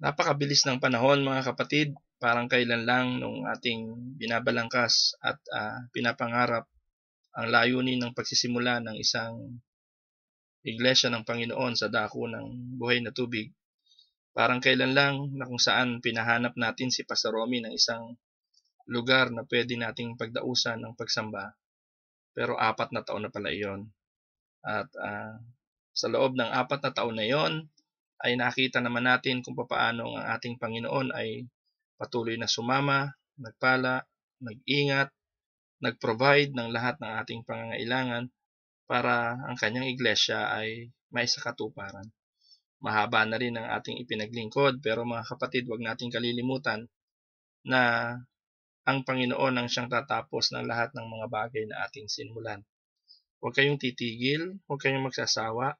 Napakabilis ng panahon mga kapatid, parang kailan lang nung ating binabalangkas at pinapangarap ang layunin ng pagsisimula ng isang iglesia ng Panginoon sa dako ng buhay na tubig. Parang kailan lang na kung saan pinahanap natin si Pastor Romy ng isang lugar na pwede nating pagdausan ng pagsamba. Pero 4 na taon na pala iyon. At sa loob ng 4 na taon na iyon, ay nakita naman natin kung paano ang ating Panginoon ay patuloy na sumama, nagpala, nag-ingat, nag-provide ng lahat ng ating pangangailangan para ang kanyang iglesia ay may sakatuparan. Mahaba na rin ang ating ipinaglingkod, pero mga kapatid, huwag nating kalilimutan na ang Panginoon ang siyang tatapos ng lahat ng mga bagay na ating sinimulan. Huwag kayong titigil, huwag kayong magsasawa.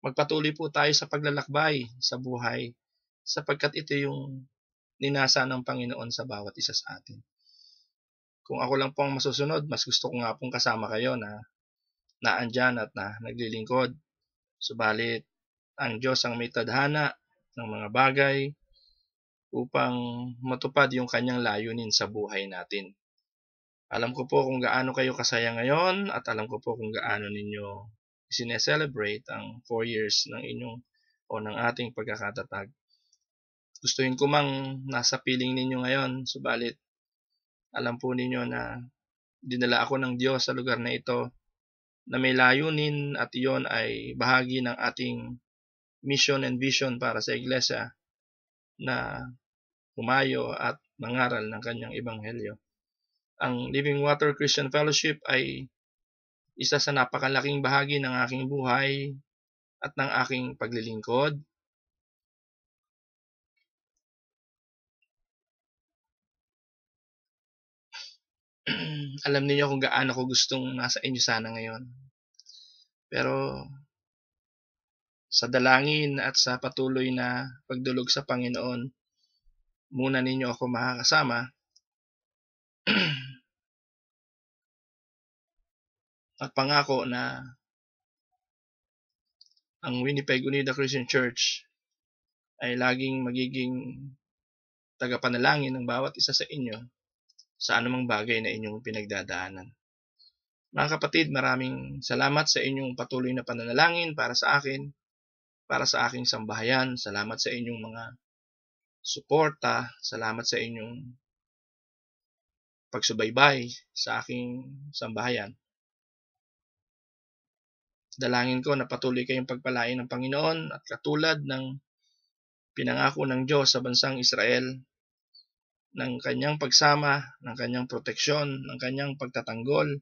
Magpatuloy po tayo sa paglalakbay sa buhay sapagkat ito yung ninasa ng Panginoon sa bawat isa sa atin. Kung ako lang po ang masusunod, mas gusto ko nga pong kasama kayo na naandyan at na naglilingkod. Subalit, ang Diyos ang may tadhana ng mga bagay upang matupad yung kanyang layunin sa buhay natin. Alam ko po kung gaano kayo kasaya ngayon at alam ko po kung gaano ninyo sineselebrate ang 4 years ng inyong o ng ating pagkakatatag. Gustuhin ko mang nasa piling ninyo ngayon, subalit alam po ninyo na dinala ako ng Diyos sa lugar na ito na may layunin at iyon ay bahagi ng ating mission and vision para sa iglesia na humayo at mangaral ng kanyang ebanghelyo. Ang Living Water Christian Fellowship ay isa sa napakalaking bahagi ng aking buhay at ng aking paglilingkod. Alam niyo kung gaano ko gustong nasa inyo sana ngayon. Pero sa dalangin at sa patuloy na pagdulog sa Panginoon, muna ninyo ako makakasama. At pangako na ang Winnipeg Unida Christian Church ay laging magiging tagapanalangin ng bawat isa sa inyo sa anumang bagay na inyong pinagdadaanan. Mga kapatid, maraming salamat sa inyong patuloy na pananalangin para sa akin, para sa aking sambahayan. Salamat sa inyong mga suporta. Salamat sa inyong pagsubaybay sa aking sambahayan. Dalangin ko na patuloy kayong pagpalain ng Panginoon at katulad ng pinangako ng Diyos sa bansang Israel, ng kanyang pagsama, ng kanyang proteksyon, ng kanyang pagtatanggol,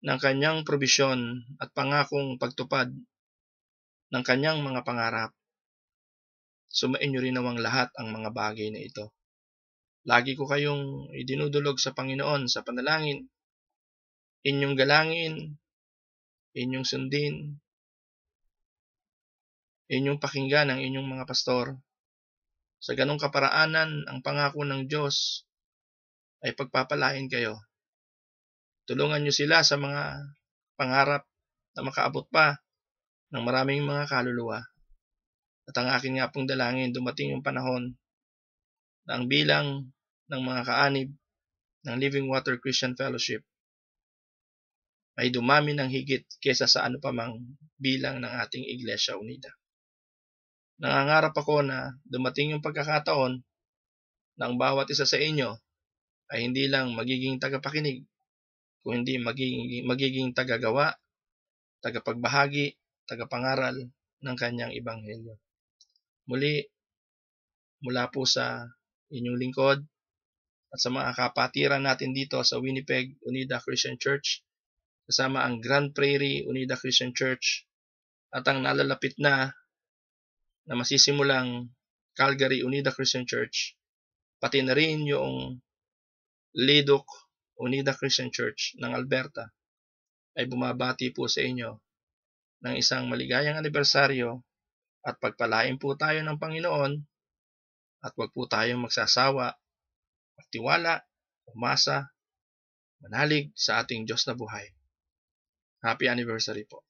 ng kanyang probisyon at pangakong pagtupad ng kanyang mga pangarap. Sumain niyo rin nawang lahat ang mga bagay na ito. Lagi ko kayong idinudulog sa Panginoon sa panalangin. Inyong galangin, inyong sundin, inyong pakinggan ang inyong mga pastor. Sa ganong kaparaanan, ang pangako ng Diyos ay pagpapalain kayo. Tulungan niyo sila sa mga pangarap na makaabot pa ng maraming mga kaluluwa. At ang akin nga pong dalangin, dumating yung panahon na ang bilang ng mga kaanib ng Living Water Christian Fellowship ay dumami ng higit kesa sa ano pa mang bilang ng ating Iglesia Unida. Nangangarap ako na dumating yung pagkakataon na ang bawat isa sa inyo ay hindi lang magiging tagapakinig, kung hindi magiging tagagawa, tagapagbahagi, tagapangaral ng kanyang ebanghelyo. Muli, mula po sa inyong lingkod at sa mga kapatiran natin dito sa Winnipeg Unida Christian Church, kasama ang Grand Prairie Unida Christian Church at ang nalalapit na masisimulang Calgary Unida Christian Church, pati na rin yung Leduc Unida Christian Church ng Alberta, ay bumabati po sa inyo ng isang maligayang anibersaryo at pagpalain po tayo ng Panginoon at huwag po tayong magsasawa, magtiwala, umasa, manalig sa ating Diyos na buhay. Happy anniversary po.